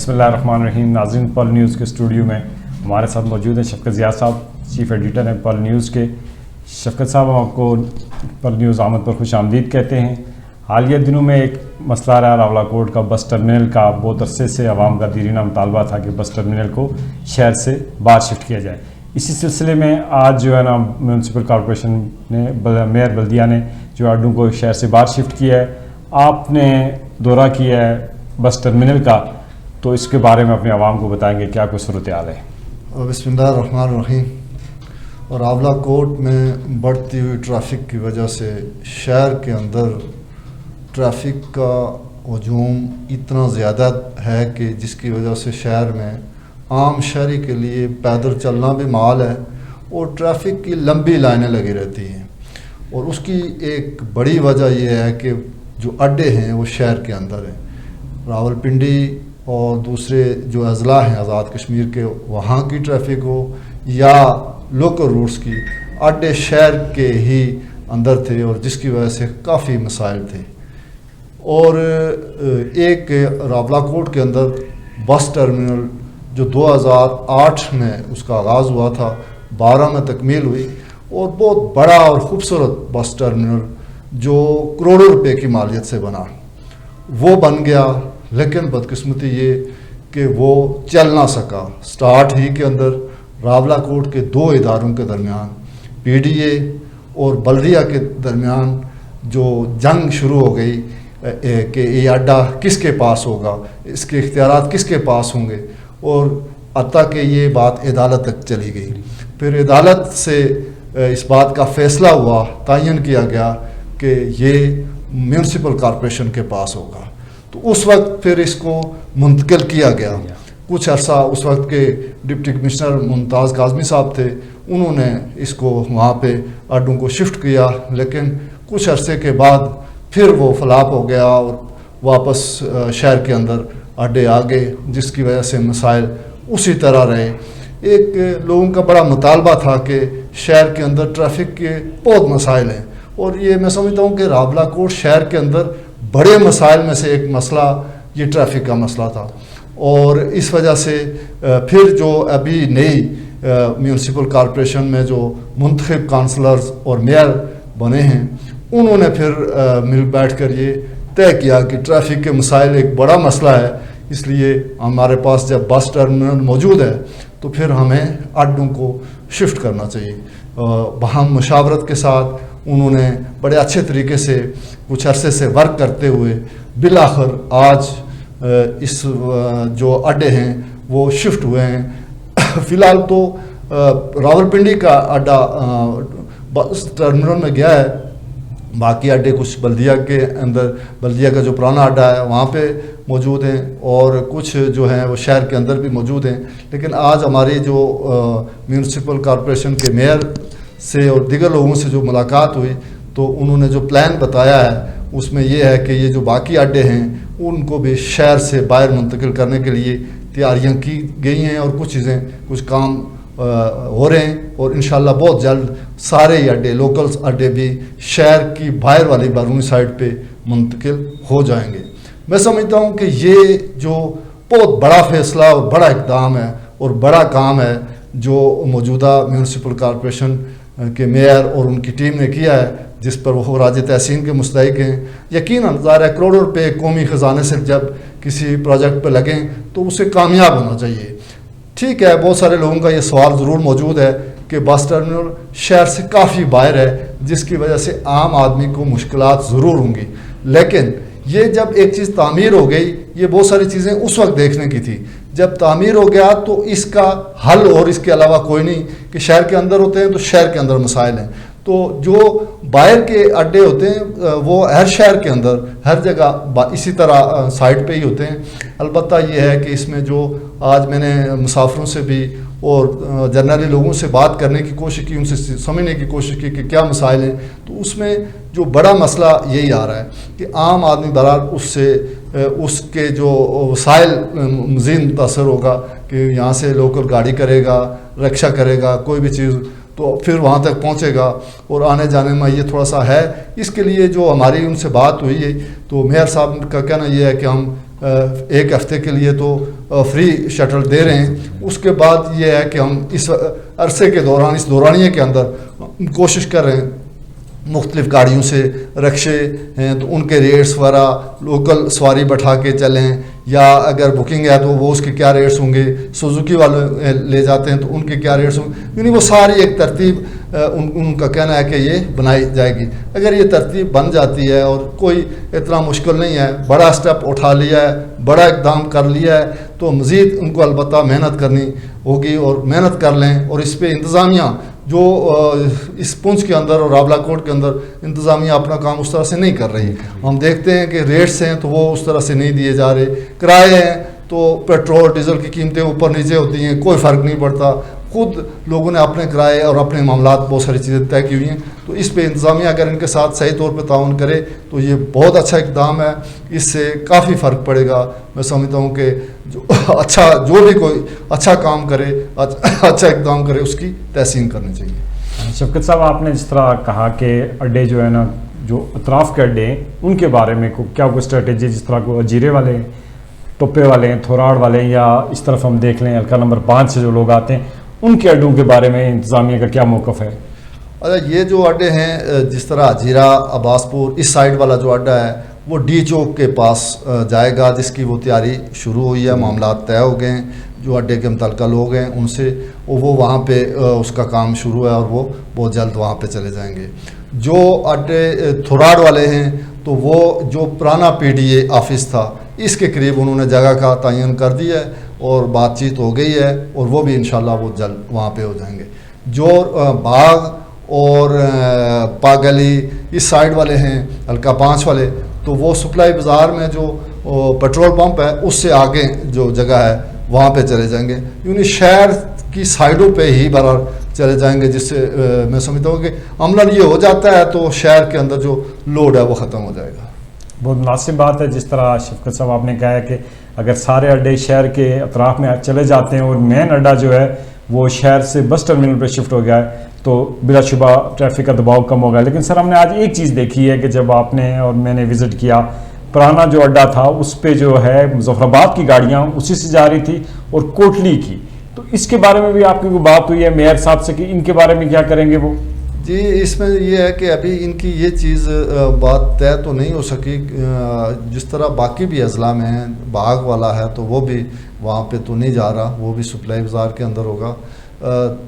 बिस्मिल्लाहिर्रहमानिर्रहीम। नाज़रीन, पल न्यूज़ के स्टूडियो में हमारे साथ मौजूद हैं शफकत ज़िया साहब, चीफ एडिटर हैं पल न्यूज़ के। शफकत साहब, हम आपको पल न्यूज़ आमद पर खुश आमदीद कहते हैं। हालिया दिनों में एक मसला रहा रावलाकोट का, बस टर्मिनल का। बहुत अरसे से आवाम का दीरीना मुतालबा था कि बस टर्मिनल को शहर से बाहर शिफ्ट किया जाए। इसी सिलसिले में आज जो है ना, म्यूनसिपल कॉरपोरेशन ने, मेयर बल्दिया ने जो अड्डों को शहर से बाहर शिफ्ट किया है। आपने दौरा किया है बस टर्मिनल का, तो इसके बारे में अपने आवाम को बताएंगे क्या कोई सूरत हाल है। बिस्मिल्लाहिर्रहमानिर्रहीम। और रावलाकोट में बढ़ती हुई ट्रैफिक की वजह से शहर के अंदर ट्रैफिक का हजूम इतना ज़्यादा है कि जिसकी वजह से शहर में आम शहरी के लिए पैदल चलना भी माल है और ट्रैफिक की लंबी लाइनें लगी रहती हैं। और उसकी एक बड़ी वजह यह है कि जो अड्डे हैं वो शहर के अंदर हैं। रावलपिंडी और दूसरे जो अजला हैं आज़ाद कश्मीर के, वहाँ की ट्रैफिक हो या लोकल रूट्स की, अड्डे शहर के ही अंदर थे और जिसकी वजह से काफ़ी मसाइल थे। और एक रावलाकोट के अंदर बस टर्मिनल जो 2008 में उसका आगाज़ हुआ था, 12 में तकमील हुई और बहुत बड़ा और ख़ूबसूरत बस टर्मिनल जो करोड़ों रुपए की मालियत से बना, वो बन गया। लेकिन बदकिस्मती ये कि वो चल ना सका। स्टार्ट ही के अंदर रावलाकोट के दो इदारों के दरमियान, पीडीए और बल्दिया के दरमियान जो जंग शुरू हो गई कि ये अड्डा किसके पास होगा, इसके इख्तियारात किसके पास होंगे, और हत्ता कि ये बात अदालत तक चली गई। फिर अदालत से इस बात का फ़ैसला हुआ, तयन किया गया कि ये म्यूनसिपल कॉरपोरेशन के पास होगा। तो उस वक्त फिर इसको मुंतकिल किया गया। कुछ अरसा उस वक्त के डिप्टी कमिश्नर मुमताज़ काज़मी साहब थे, उन्होंने इसको वहाँ पे अड्डों को शिफ्ट किया। लेकिन कुछ अरसे के बाद फिर वो फ्लॉप हो गया और वापस शहर के अंदर अड्डे आ गए, जिसकी वजह से मसाइल उसी तरह रहे। एक लोगों का बड़ा मुतालबा था कि शहर के अंदर ट्रैफिक के बहुत मसाइल हैं, और ये मैं समझता हूँ कि रावलाकोट शहर के अंदर बड़े मसाइल में से एक मसला ये ट्रैफिक का मसला था। और इस वजह से फिर जो अभी नई म्यूनसिपल कॉरपोरेशन में जो मुंतखब काउंसलर्स और मेयर बने हैं, उन्होंने फिर मिल बैठ कर ये तय किया कि ट्रैफिक के मसाइल एक बड़ा मसला है, इसलिए हमारे पास जब बस टर्मिनल मौजूद है तो फिर हमें अड्डों को शिफ्ट करना चाहिए। वहाँ मुशावरत के साथ उन्होंने बड़े अच्छे तरीके से कुछ अरसे से वर्क करते हुए बिलाखिर आज इस जो अड्डे हैं वो शिफ्ट हुए हैं। फ़िलहाल तो रावलपिंडी का अड्डा बस टर्मिनल में गया है, बाकी अड्डे कुछ बल्दिया के अंदर, बल्दिया का जो पुराना अड्डा है वहाँ पे मौजूद हैं, और कुछ जो हैं वो शहर के अंदर भी मौजूद हैं। लेकिन आज हमारी जो म्यूनसिपल कॉरपोरेशन के मेयर से और दीगर लोगों से जो मुलाकात हुई, तो उन्होंने जो प्लान बताया है उसमें यह है कि ये जो बाकी अड्डे हैं उनको भी शहर से बाहर मुंतकिल करने के लिए तैयारियां की गई हैं, और कुछ चीज़ें, कुछ काम हो रहे हैं, और इंशाल्लाह बहुत जल्द सारे अड्डे, लोकल्स अड्डे भी शहर की बाहर वाली बैरूनी साइड पे मुंतकिल हो जाएंगे। मैं समझता हूँ कि ये जो बहुत बड़ा फ़ैसला और बड़ा इक़दाम है और बड़ा काम है जो मौजूदा म्यूनसिपल कॉरपोरेशन के मेयर और उनकी टीम ने किया है, जिस पर वो राज तहसीन के मुस्तहिक हैं। यकीनन ज़ाहिर है करोड़ों रुपए कौमी ख़जाने से जब किसी प्रोजेक्ट पर लगें तो उसे कामयाब होना चाहिए। ठीक है, बहुत सारे लोगों का ये सवाल ज़रूर मौजूद है कि बस टर्मिनल शहर से काफ़ी बाहर है, जिसकी वजह से आम आदमी को मुश्किलात ज़रूर होंगी। लेकिन ये जब एक चीज़ तामीर हो गई, ये बहुत सारी चीज़ें उस वक्त देखने की थी। जब तामीर हो गया तो इसका हल और इसके अलावा कोई नहीं कि शहर के अंदर होते हैं तो शहर के अंदर मसाइल हैं, तो जो बाहर के अड्डे होते हैं वो हर शहर के अंदर हर जगह इसी तरह साइड पे ही होते हैं। अलबत्ता ये है कि इसमें जो आज मैंने मुसाफिरों से भी और जनरली लोगों से बात करने की कोशिश की, उनसे समझने की कोशिश की कि क्या मसाइल हैं, तो उसमें जो बड़ा मसला यही आ रहा है कि आम आदमी बरार उससे उसके जो वसाइल मज़ीद मुतासर होगा कि यहाँ से लोकल गाड़ी करेगा, रिक्शा करेगा, कोई भी चीज़, तो फिर वहाँ तक पहुँचेगा और आने जाने में ये थोड़ा सा है। इसके लिए जो हमारी उनसे बात हुई है तो मेयर साहब का कहना ये है कि हम ایک ہفتے کے لیے تو فری شٹل دے رہے ہیں. اس کے بعد یہ ہے کہ ہم اس عرصے کے دوران اس دورانیے کے اندر کوشش کر رہے ہیں مختلف گاڑیوں سے رکشے ہیں تو ان کے ریٹس وغیرہ لوکل سواری بٹھا کے چلیں, یا اگر بکنگ ہے تو وہ اس کے کیا ریٹس ہوں گے, سوزوکی والے لے جاتے ہیں تو ان کے کیا ریٹس ہوں گے, یعنی وہ ساری ایک ترتیب ان کا کہنا ہے کہ یہ بنائی جائے گی. اگر یہ ترتیب بن جاتی ہے اور کوئی اتنا مشکل نہیں ہے, بڑا سٹیپ اٹھا لیا ہے, بڑا اقدام کر لیا ہے, تو مزید ان کو البتہ محنت کرنی ہوگی اور محنت کر لیں. اور اس پہ انتظامیہ جو اس پنچ کے اندر اور راولا کوٹ کے اندر انتظامیہ اپنا کام اس طرح سے نہیں کر رہی. ہم دیکھتے ہیں کہ ریٹس ہیں تو وہ اس طرح سے نہیں دیے جا رہے, کرائے ہیں تو پیٹرول ڈیزل کی قیمتیں اوپر نیچے ہوتی ہیں, کوئی فرق نہیں پڑتا. خود لوگوں نے اپنے کرائے اور اپنے معاملات بہت ساری چیزیں طے کی ہوئی ہیں. تو اس پہ انتظامیہ اگر ان کے ساتھ صحیح طور پہ تعاون کرے تو یہ بہت اچھا اقدام ہے, اس سے کافی فرق پڑے گا. میں سمجھتا ہوں کہ جو بھی کوئی اچھا کام کرے, اچھا اقدام کرے, اس کی تحسین کرنی چاہیے. شفقت صاحب, آپ نے جس طرح کہا کہ اڈے جو ہے نا, جو اطراف کے اڈے ہیں ان کے بارے میں کیا کوئی اسٹریٹجی, جس طرح کو اجیرے والے ہیں, ٹپے والے ہیں, تھوراڑ والے ہیں, یا اس طرف ہم دیکھ لیں حلقہ نمبر 5 سے جو لوگ آتے ہیں, ان کے اڈوں کے بارے میں انتظامیہ کا کیا موقف ہے؟ اچھا, یہ جو اڈے ہیں جس طرح اجیرہ, عباس پور, اس سائڈ والا جو اڈا ہے وہ ڈی چوک کے پاس جائے گا, جس کی وہ تیاری شروع ہوئی ہے. معاملات طے ہو گئے ہیں, جو اڈے کے متعلقہ لوگ ہیں ان سے وہ وہاں پہ اس کا کام شروع ہے اور وہ بہت جلد وہاں پہ چلے جائیں گے. جو اڈے تھوراڑ والے ہیں تو وہ جو پرانا پی ڈی اے آفس تھا اس کے قریب انہوں نے جگہ کا تعین کر دیا ہے اور بات چیت ہو گئی ہے, اور وہ بھی انشاءاللہ وہ جلد وہاں پہ ہو جائیں گے. جو باغ اور پاگلی اس سائڈ والے ہیں, حلقہ 5 والے, تو وہ سپلائی بازار میں جو پیٹرول پمپ ہے اس سے آگے جو جگہ ہے وہاں پہ چلے جائیں گے. یعنی شہر کی سائڈوں پہ ہی برابر چلے جائیں گے, جس سے میں سمجھتا ہوں کہ عملاً یہ ہو جاتا ہے تو شہر کے اندر جو لوڈ ہے وہ ختم ہو جائے گا. بہت مناسب بات ہے. جس طرح شفقت صاحب آپ نے کہا ہے کہ اگر سارے اڈے شہر کے اطراف میں چلے جاتے ہیں اور مین اڈا جو ہے وہ شہر سے بس ٹرمینل پہ شفٹ ہو گیا ہے تو بلا شبہ ٹریفک کا دباؤ کم ہو گیا. لیکن سر, ہم نے آج ایک چیز دیکھی ہے کہ جب آپ نے اور میں نے وزٹ کیا, پرانا جو اڈا تھا اس پہ جو ہے مظفر آباد کی گاڑیاں اسی سے جا رہی تھی اور کوٹلی کی. تو اس کے بارے میں بھی آپ کی کوئی بات ہوئی ہے میئر صاحب سے کہ ان کے بارے میں کیا کریں گے وہ؟ جی, اس میں یہ ہے کہ ابھی ان کی یہ چیز بات طے تو نہیں ہو سکی. جس طرح باقی بھی اضلاع میں ہیں, باغ والا ہے تو وہ بھی وہاں پہ تو نہیں جا رہا, وہ بھی سپلائی بازار کے اندر ہوگا.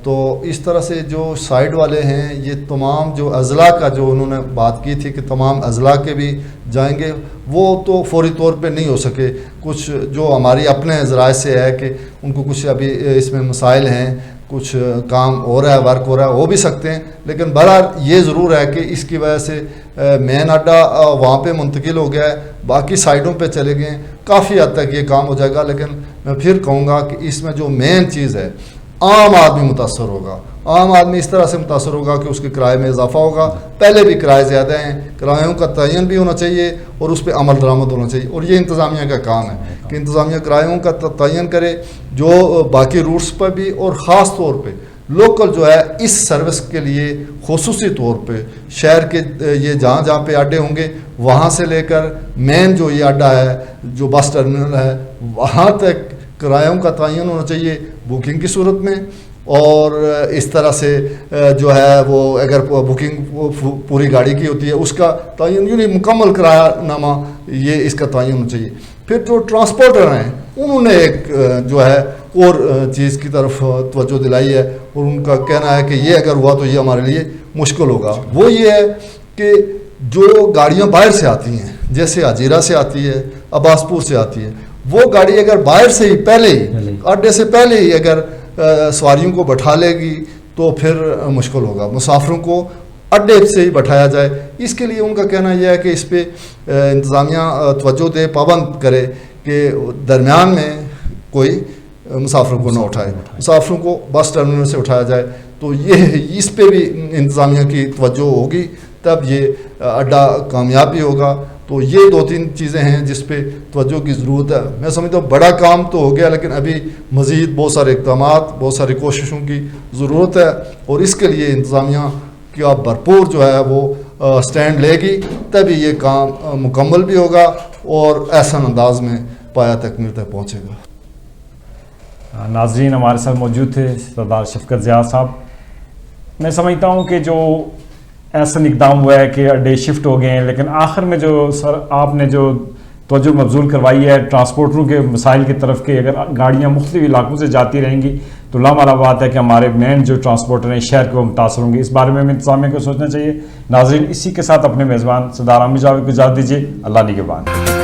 تو اس طرح سے جو سائڈ والے ہیں یہ تمام جو اضلاع کا جو انہوں نے بات کی تھی کہ تمام اضلاع کے بھی جائیں گے, وہ تو فوری طور پہ نہیں ہو سکے. کچھ جو ہماری اپنے ذرائع سے ہے کہ ان کو کچھ ابھی اس میں مسائل ہیں, کچھ کام ہو رہا ہے, ورک ہو رہا ہے, ہو بھی سکتے ہیں. لیکن بہرحال یہ ضرور ہے کہ اس کی وجہ سے مین اڈا وہاں پہ منتقل ہو گیا ہے, باقی سائڈوں پہ چلے گئے ہیں, کافی حد تک یہ کام ہو جائے گا. لیکن میں پھر کہوں گا کہ اس میں جو مین چیز ہے, عام آدمی متاثر ہوگا. عام آدمی اس طرح سے متاثر ہوگا کہ اس کے کرائے میں اضافہ ہوگا. پہلے بھی کرائے زیادہ ہیں, کرایوں کا تعین بھی ہونا چاہیے اور اس پہ عمل درآمد ہونا چاہیے. اور یہ انتظامیہ کا کام ہے کہ انتظامیہ کرایوں کا تعین کرے, جو باقی روٹس پر بھی, اور خاص طور پہ لوکل جو ہے اس سروس کے لیے خصوصی طور پہ شہر کے یہ جہاں جہاں پہ اڈے ہوں گے وہاں سے لے کر مین جو یہ اڈا ہے جو بس ٹرمینل ہے وہاں تک کرایوں کا تعین ہونا چاہیے بکنگ کی صورت میں. اور اس طرح سے جو ہے وہ اگر بکنگ پوری گاڑی کی ہوتی ہے اس کا تعین, یعنی مکمل کرایہ نامہ یہ اس کا تعین ہونا چاہیے. پھر جو ٹرانسپورٹر ہیں انہوں نے ایک جو ہے اور چیز کی طرف توجہ دلائی ہے, اور ان کا کہنا ہے کہ یہ اگر ہوا تو یہ ہمارے لیے مشکل ہوگا. وہ یہ ہے کہ جو گاڑیاں باہر سے آتی ہیں, جیسے اجیرہ سے آتی ہے, عباس پور سے آتی ہے, وہ گاڑی اگر باہر سے ہی پہلے ہی اڈے سے پہلے ہی اگر سواریوں کو بٹھا لے گی تو پھر مشکل ہوگا. مسافروں کو اڈے سے ہی بٹھایا جائے. اس کے لیے ان کا کہنا یہ ہے کہ اس پہ انتظامیہ توجہ دے, پابند کرے کہ درمیان میں کوئی مسافروں کو نہ اٹھائے, مسافروں کو بس ٹرمینل سے اٹھایا جائے. تو یہ اس پہ بھی انتظامیہ کی توجہ ہوگی, تب یہ اڈا کامیابی ہوگا. تو یہ 2-3 چیزیں ہیں جس پہ توجہ کی ضرورت ہے. میں سمجھتا ہوں بڑا کام تو ہو گیا, لیکن ابھی مزید بہت سارے اقدامات, بہت ساری کوششوں کی ضرورت ہے, اور اس کے لیے انتظامیہ کا بھرپور جو ہے وہ سٹینڈ لے گی, تبھی یہ کام مکمل بھی ہوگا اور احسن انداز میں पाया तकमील तक पहुँचेगा। नाजरीन हमारे साथ मौजूद थे सरदार शफकत ज़िया साहब। मैं समझता हूँ कि जो ऐसा इक़दाम हुआ है कि अड्डे शिफ्ट हो गए हैं, लेकिन आखिर में जो सर आपने जो तवज्जो मबज़ूल करवाई है ट्रांसपोर्टरों के मसाइल की तरफ के, अगर गाड़ियाँ मुख्तलिफ़ इलाकों से जाती रहेंगी तो लामाला बात है कि हमारे मेन जो ट्रांसपोर्टर हैं शहर के वो मुतासर होंगे। इस बारे में इंतज़ामिया को सोचना चाहिए। नाज़रीन इसी के साथ अपने मेज़बान सरदार आमिर जावेद को इजाज़त दीजिए। अल्लाह निगहबान।